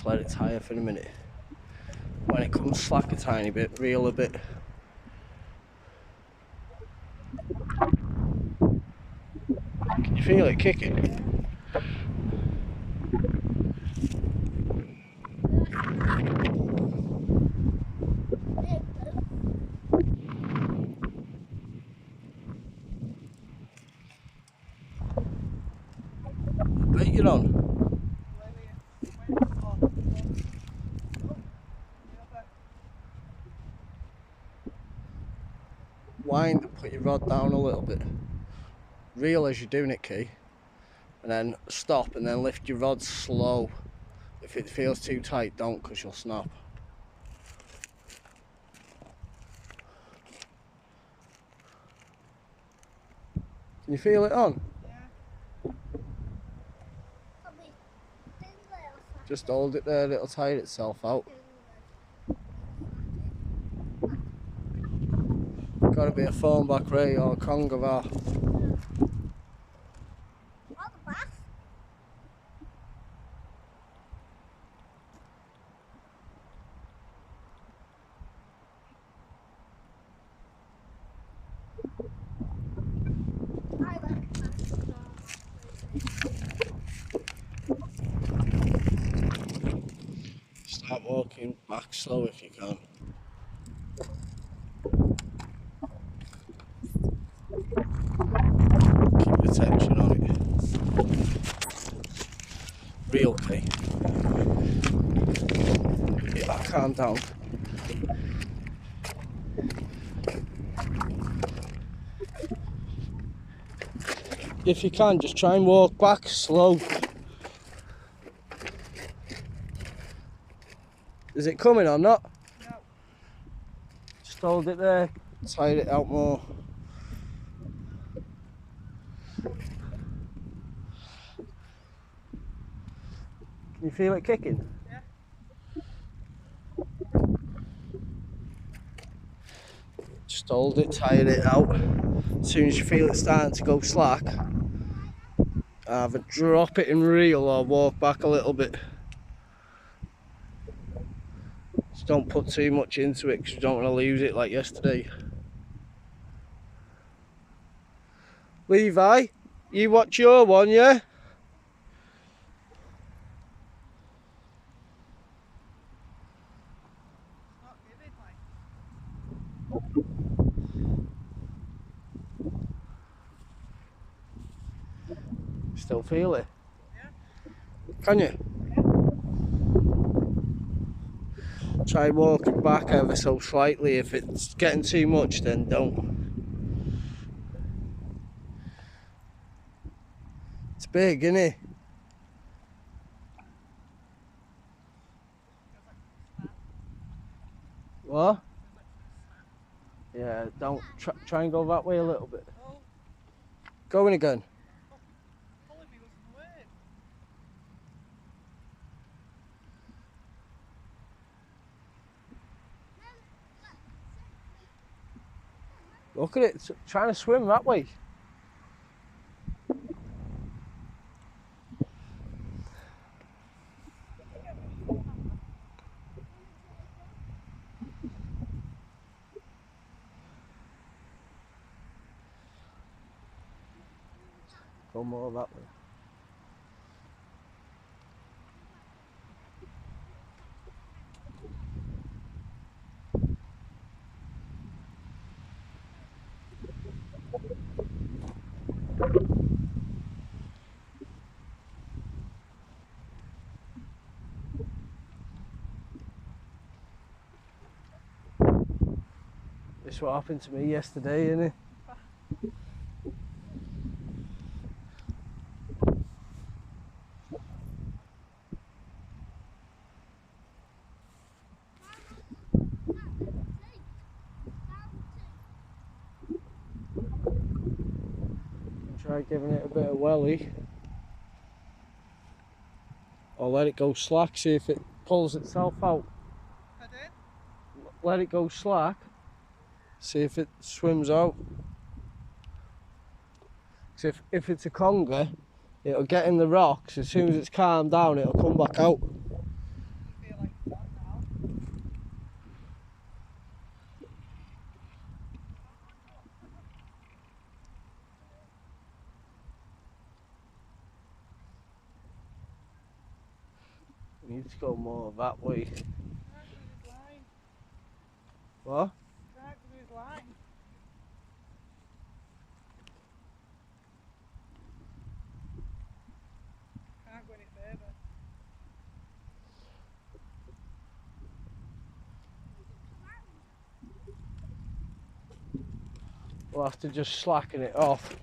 just let it tire for a minute. When it comes slack a tiny bit, reel a bit. Can you feel it kicking? I bet you're on. Wind and put your rod down a little bit. Reel as you're doing it, Key. And then stop and then lift your rod slow. If it feels too tight, don't, because you'll snap. Can you feel it on? Yeah. Just hold it there, it'll tire itself out. Gotta be a phone back ray or a Congor. Start walking back slow if you can. Keep the tension on it. Real key. Yeah, calm down. If you can, just try and walk back slow. Is it coming or not? No. Just hold it there, tire it out more. Can you feel it kicking? Yeah. Just hold it, tire it out. As soon as you feel it starting to go slack, either drop it and reel or walk back a little bit. Just don't put too much into it because you don't want to lose it like yesterday. Levi, you watch your one, yeah? Not vivid, like. Still feel it? Yeah. Can you? Yeah. Try walking back ever so slightly. If it's getting too much, then don't. It's big, isn't it? What? Yeah, don't try and go that way a little bit. Oh, Going again. pulling me wasn't the word. Look at it, it's trying to swim that way. Go more that way. This is what happened to me yesterday, innit? Try giving it a bit of welly. Or let it go slack, see if it pulls itself out. Pardon? Let it go slack, see if it swims out. Because if it's a conger, it'll get in the rocks, as soon as it's calmed down it'll come back out. We need to go more that way. Can't do his line. What? Can't do his line. Can't go any further. We'll have to just slacken it off